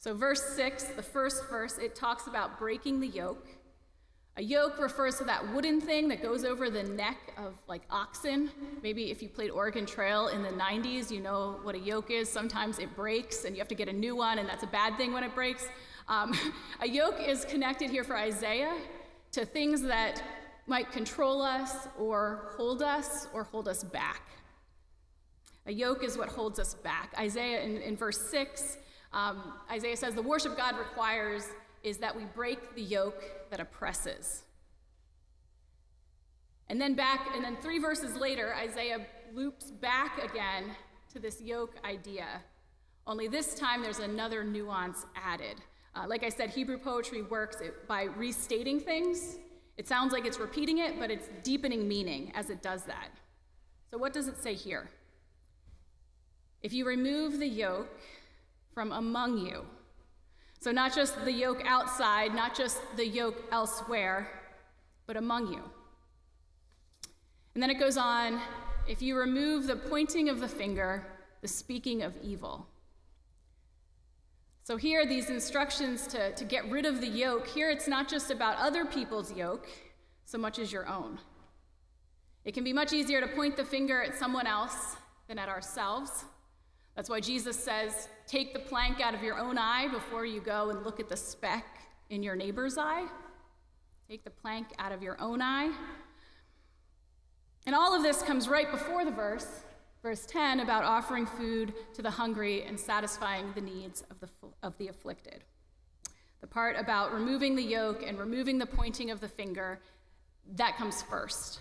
So verse 6, the first verse, it talks about breaking the yoke. A yoke refers to that wooden thing that goes over the neck of like oxen. Maybe if you played Oregon Trail in the 90s, you know what a yoke is. Sometimes it breaks and you have to get a new one, and that's a bad thing when it breaks. A yoke is connected here for Isaiah to things that might control us or hold us back. A yoke is what holds us back. Isaiah in verse 6, Isaiah says the worship God requires is that we break the yoke that oppresses. And then 3 verses later, Isaiah loops back again to this yoke idea. Only this time there's another nuance added. Like I said, Hebrew poetry works by restating things. It sounds like it's repeating it, but it's deepening meaning as it does that. So what does it say here? If you remove the yoke from among you, so not just the yoke outside, not just the yoke elsewhere, but among you. And then it goes on, if you remove the pointing of the finger, the speaking of evil. So here, these instructions to get rid of the yoke, here it's not just about other people's yoke so much as your own. It can be much easier to point the finger at someone else than at ourselves. That's why Jesus says, take the plank out of your own eye before you go and look at the speck in your neighbor's eye. Take the plank out of your own eye. And all of this comes right before the verse 10, about offering food to the hungry and satisfying the needs of the afflicted. The part about removing the yoke and removing the pointing of the finger, that comes first.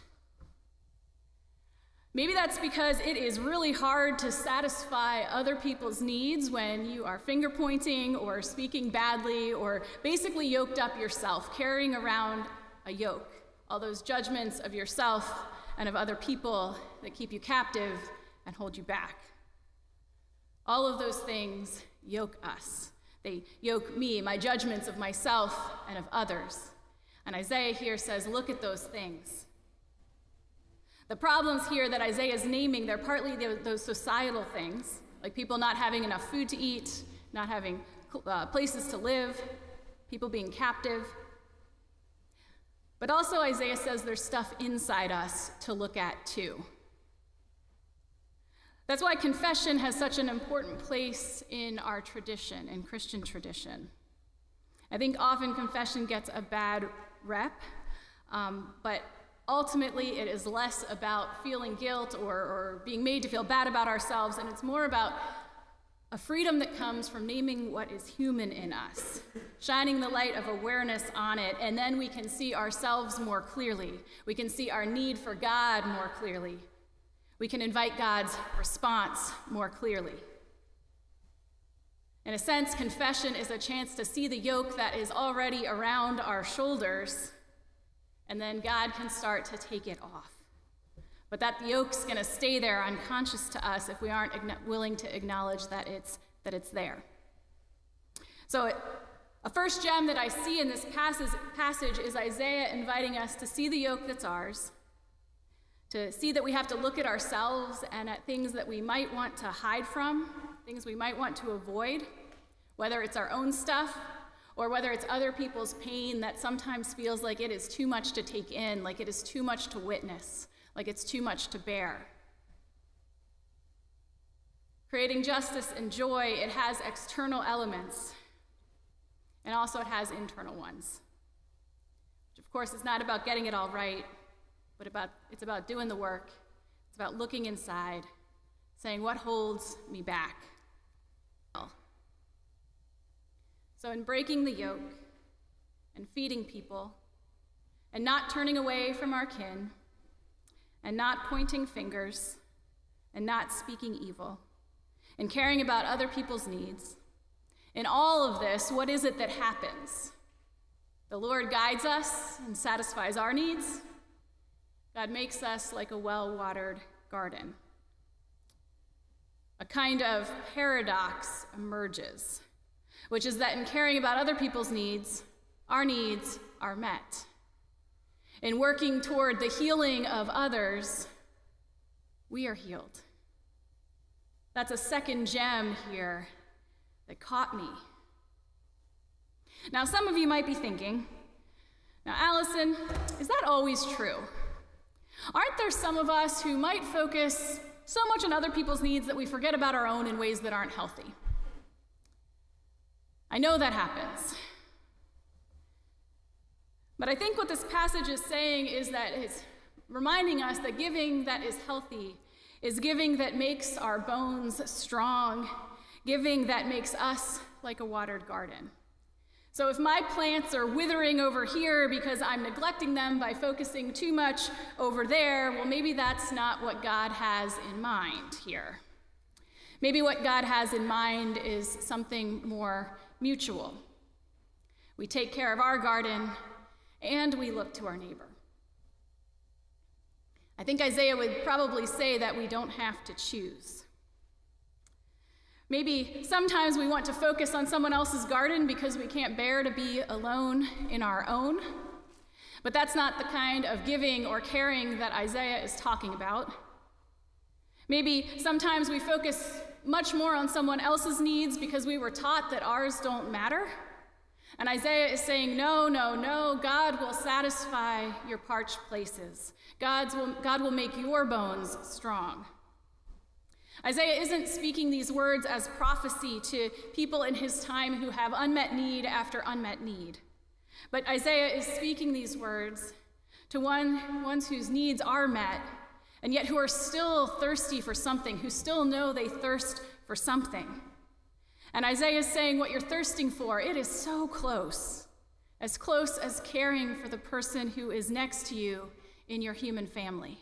Maybe that's because it is really hard to satisfy other people's needs when you are finger pointing or speaking badly or basically yoked up yourself, carrying around a yoke, all those judgments of yourself and of other people that keep you captive and hold you back. All of those things yoke us. They yoke me, my judgments of myself and of others. And Isaiah here says, look at those things. The problems here that Isaiah is naming, they're partly those societal things, like people not having enough food to eat, not having places to live, people being captive. But also Isaiah says there's stuff inside us to look at too. That's why confession has such an important place in our tradition, in Christian tradition. I think often confession gets a bad rep, but ultimately, it is less about feeling guilt or being made to feel bad about ourselves, and it's more about a freedom that comes from naming what is human in us, shining the light of awareness on it, and then we can see ourselves more clearly. We can see our need for God more clearly. We can invite God's response more clearly. In a sense, confession is a chance to see the yoke that is already around our shoulders, and then God can start to take it off. But that yoke's going to stay there unconscious to us if we aren't willing to acknowledge that it's there. So a first gem that I see in this passage is Isaiah inviting us to see the yoke that's ours, to see that we have to look at ourselves and at things that we might want to hide from, things we might want to avoid, whether it's our own stuff or whether it's other people's pain that sometimes feels like it is too much to take in, like it is too much to witness, like it's too much to bear. Creating justice and joy, it has external elements, and also it has internal ones, which of course is not about getting it all right, but it's about doing the work. It's about looking inside, saying, what holds me back? So in breaking the yoke and feeding people and not turning away from our kin and not pointing fingers and not speaking evil and caring about other people's needs, in all of this, what is it that happens? The Lord guides us and satisfies our needs. God makes us like a well-watered garden. A kind of paradox emerges, which is that in caring about other people's needs, our needs are met. In working toward the healing of others, we are healed. That's a second gem here that caught me. Now, some of you might be thinking, now, Allison, is that always true? Aren't there some of us who might focus so much on other people's needs that we forget about our own in ways that aren't healthy? I know that happens. But I think what this passage is saying is that it's reminding us that giving that is healthy is giving that makes our bones strong, giving that makes us like a watered garden. So if my plants are withering over here because I'm neglecting them by focusing too much over there, well, maybe that's not what God has in mind here. Maybe what God has in mind is something more mutual. We take care of our garden and we look to our neighbor. I think Isaiah would probably say that we don't have to choose. Maybe sometimes we want to focus on someone else's garden because we can't bear to be alone in our own. But that's not the kind of giving or caring that Isaiah is talking about. Maybe sometimes we focus much more on someone else's needs because we were taught that ours don't matter. And Isaiah is saying, no, God will satisfy your parched places. God will make your bones strong. Isaiah isn't speaking these words as prophecy to people in his time who have unmet need after unmet need. But Isaiah is speaking these words to ones whose needs are met, and yet who are still thirsty for something, who still know they thirst for something. And Isaiah is saying what you're thirsting for, it is so close as caring for the person who is next to you in your human family.